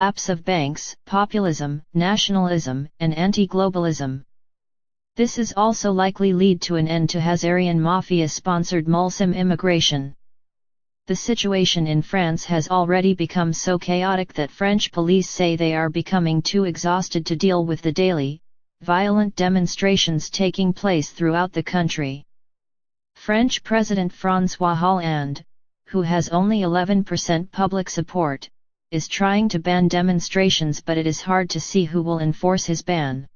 collapse of banks, populism, nationalism, and anti-globalism. This is also likely lead to an end to Hazarian mafia-sponsored Muslim immigration. The situation in France has already become so chaotic that French police say they are becoming too exhausted to deal with the daily, violent demonstrations taking place throughout the country. French President François Hollande, who has only 11% public support, is trying to ban demonstrations, but it is hard to see who will enforce his ban.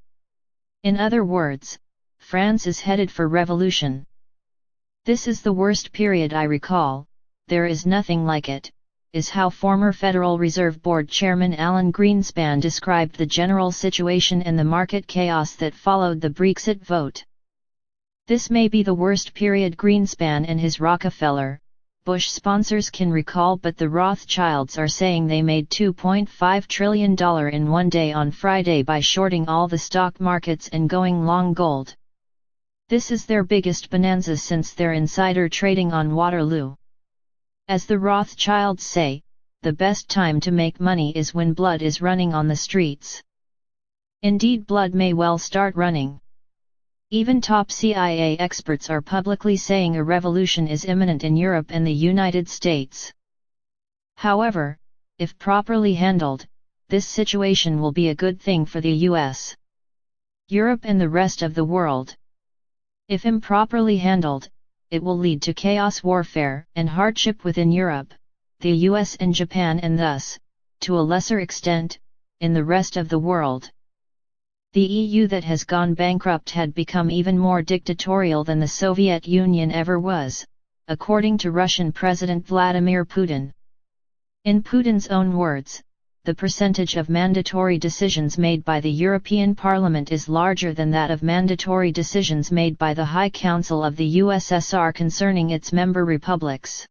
In other words, France is headed for revolution. This is the worst period I recall, there is nothing like it, is how former Federal Reserve Board Chairman Alan Greenspan described the general situation and the market chaos that followed the Brexit vote. This may be the worst period Greenspan and his Rockefeller, Bush sponsors can recall, but the Rothschilds are saying they made $2.5 trillion in one day on Friday by shorting all the stock markets and going long gold. This is their biggest bonanza since their insider trading on Waterloo. As the Rothschilds say, the best time to make money is when blood is running on the streets. Indeed, blood may well start running. Even top CIA experts are publicly saying a revolution is imminent in Europe and the United States. However, if properly handled, this situation will be a good thing for the US, Europe and the rest of the world. If improperly handled, it will lead to chaos, warfare, and hardship within Europe, the US and Japan, and thus, to a lesser extent, in the rest of the world. The EU that has gone bankrupt had become even more dictatorial than the Soviet Union ever was, according to Russian President Vladimir Putin. In Putin's own words, the percentage of mandatory decisions made by the European Parliament is larger than that of mandatory decisions made by the High Council of the USSR concerning its member republics.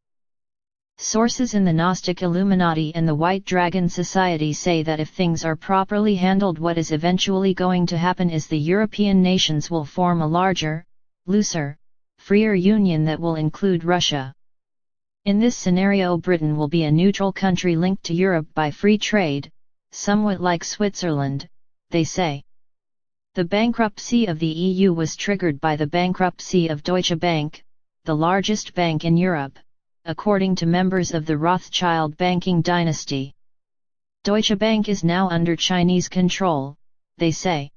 Sources in the Gnostic Illuminati and the White Dragon Society say that if things are properly handled, what is eventually going to happen is the European nations will form a larger, looser, freer union that will include Russia. In this scenario, Britain will be a neutral country linked to Europe by free trade, somewhat like Switzerland, they say. The bankruptcy of the EU was triggered by the bankruptcy of Deutsche Bank, the largest bank in Europe, according to members of the Rothschild banking dynasty. Deutsche Bank is now under Chinese control, they say.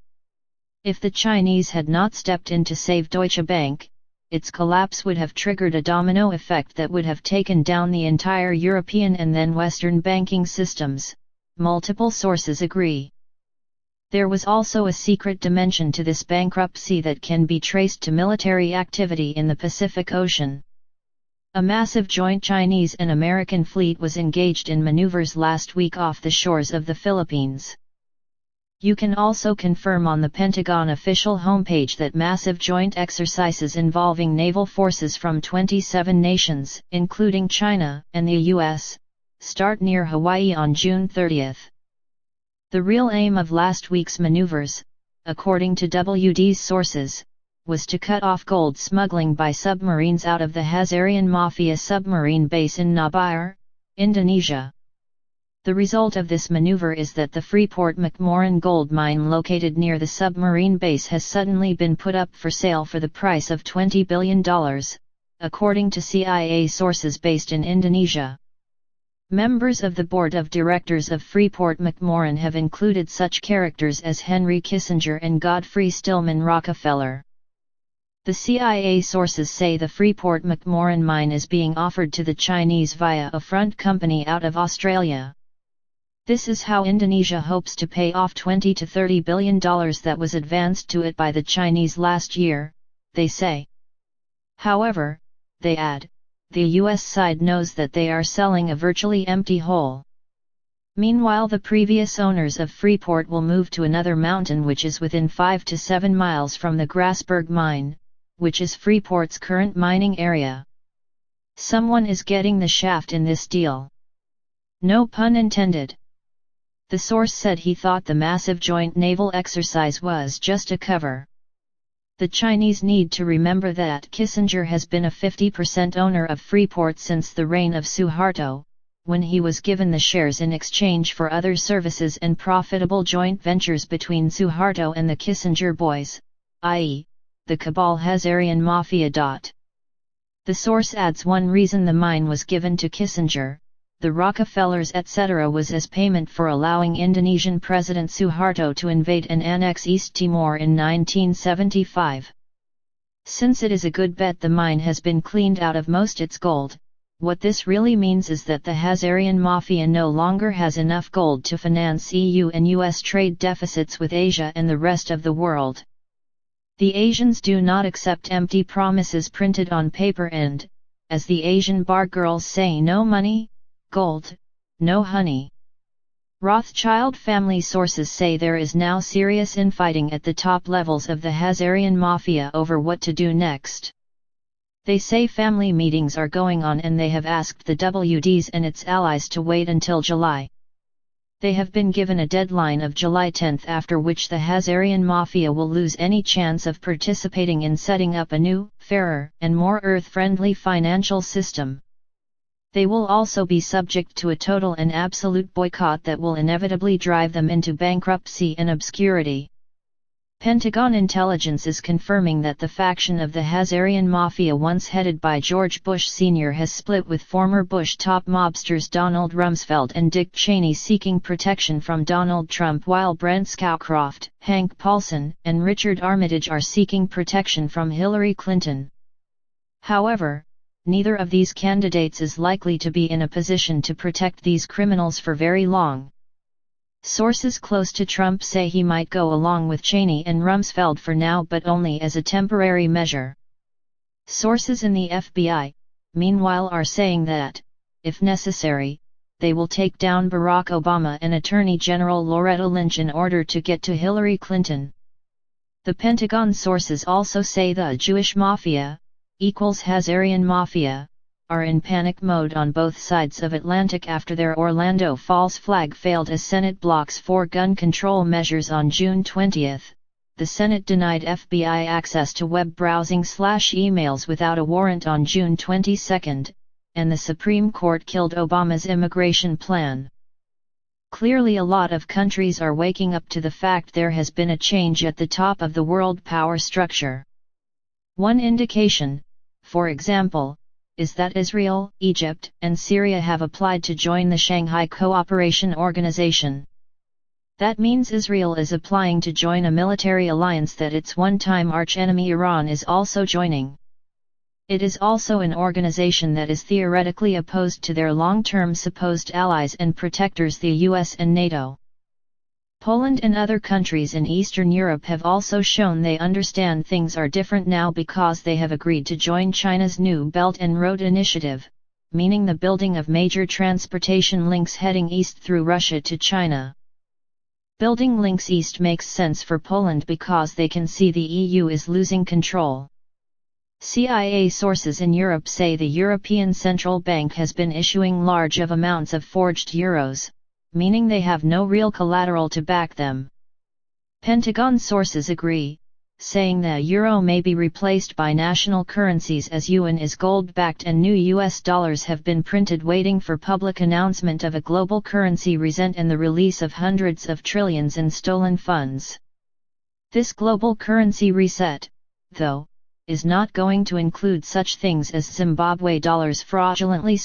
If the Chinese had not stepped in to save Deutsche Bank, its collapse would have triggered a domino effect that would have taken down the entire European and then Western banking systems, multiple sources agree. There was also a secret dimension to this bankruptcy that can be traced to military activity in the Pacific Ocean. A massive joint Chinese and American fleet was engaged in maneuvers last week off the shores of the Philippines. You can also confirm on the Pentagon official homepage that massive joint exercises involving naval forces from 27 nations, including China and the US, start near Hawaii on June 30. The real aim of last week's maneuvers, according to WD's sources, was to cut off gold smuggling by submarines out of the Hazarian Mafia submarine base in Nabair, Indonesia. The result of this maneuver is that the Freeport-McMoRan gold mine located near the submarine base has suddenly been put up for sale for the price of $20 billion, according to CIA sources based in Indonesia. Members of the board of directors of Freeport-McMoRan have included such characters as Henry Kissinger and Godfrey Stillman Rockefeller. The CIA sources say the Freeport-McMoRan mine is being offered to the Chinese via a front company out of Australia. This is how Indonesia hopes to pay off $20 to $30 billion that was advanced to it by the Chinese last year, they say. However, they add, the US side knows that they are selling a virtually empty hole. Meanwhile, the previous owners of Freeport will move to another mountain which is within 5 to 7 miles from the Grasberg mine, which is Freeport's current mining area. Someone is getting the shaft in this deal. No pun intended. The source said he thought the massive joint naval exercise was just a cover. The Chinese need to remember that Kissinger has been a 50% owner of Freeport since the reign of Suharto, when he was given the shares in exchange for other services and profitable joint ventures between Suharto and the Kissinger boys, i.e., the cabal Hazarian Mafia. The source adds one reason the mine was given to Kissinger, the Rockefellers etc. was as payment for allowing Indonesian President Suharto to invade and annex East Timor in 1975. Since it is a good bet the mine has been cleaned out of most its gold, what this really means is that the Hazarian Mafia no longer has enough gold to finance EU and US trade deficits with Asia and the rest of the world. The Asians do not accept empty promises printed on paper and, as the Asian bar girls say, no money, gold, no honey. Rothschild family sources say there is now serious infighting at the top levels of the Hazarian Mafia over what to do next. They say family meetings are going on and they have asked the WDs and its allies to wait until July. They have been given a deadline of July 10, after which the Hazarian Mafia will lose any chance of participating in setting up a new, fairer, and more earth-friendly financial system. They will also be subject to a total and absolute boycott that will inevitably drive them into bankruptcy and obscurity. Pentagon intelligence is confirming that the faction of the Hazarian Mafia once headed by George Bush Sr. has split with former Bush top mobsters Donald Rumsfeld and Dick Cheney, seeking protection from Donald Trump, while Brent Scowcroft, Hank Paulson, and Richard Armitage are seeking protection from Hillary Clinton. However, neither of these candidates is likely to be in a position to protect these criminals for very long. Sources close to Trump say he might go along with Cheney and Rumsfeld for now, but only as a temporary measure. Sources in the FBI, meanwhile, are saying that, if necessary, they will take down Barack Obama and Attorney General Loretta Lynch in order to get to Hillary Clinton. The Pentagon sources also say the Jewish Mafia, equals Hazarian Mafia, are in panic mode on both sides of Atlantic after their Orlando false flag failed as Senate blocks 4 gun control measures on June 20. The Senate denied FBI access to web browsing/emails without a warrant on June 22, and the Supreme Court killed Obama's immigration plan. Clearly, a lot of countries are waking up to the fact there has been a change at the top of the world power structure. One indication, for example, is that Israel, Egypt, and Syria have applied to join the Shanghai Cooperation Organization. That means Israel is applying to join a military alliance that its one-time archenemy Iran is also joining. It is also an organization that is theoretically opposed to their long-term supposed allies and protectors, the US and NATO. Poland and other countries in Eastern Europe have also shown they understand things are different now because they have agreed to join China's new Belt and Road Initiative, meaning the building of major transportation links heading east through Russia to China. Building links east makes sense for Poland because they can see the EU is losing control. CIA sources in Europe say the European Central Bank has been issuing large amounts of forged euros, meaning they have no real collateral to back them. Pentagon sources agree, saying the euro may be replaced by national currencies as yuan is gold-backed and new US dollars have been printed, waiting for public announcement of a global currency reset and the release of hundreds of trillions in stolen funds. This global currency reset, though, is not going to include such things as Zimbabwe dollars fraudulently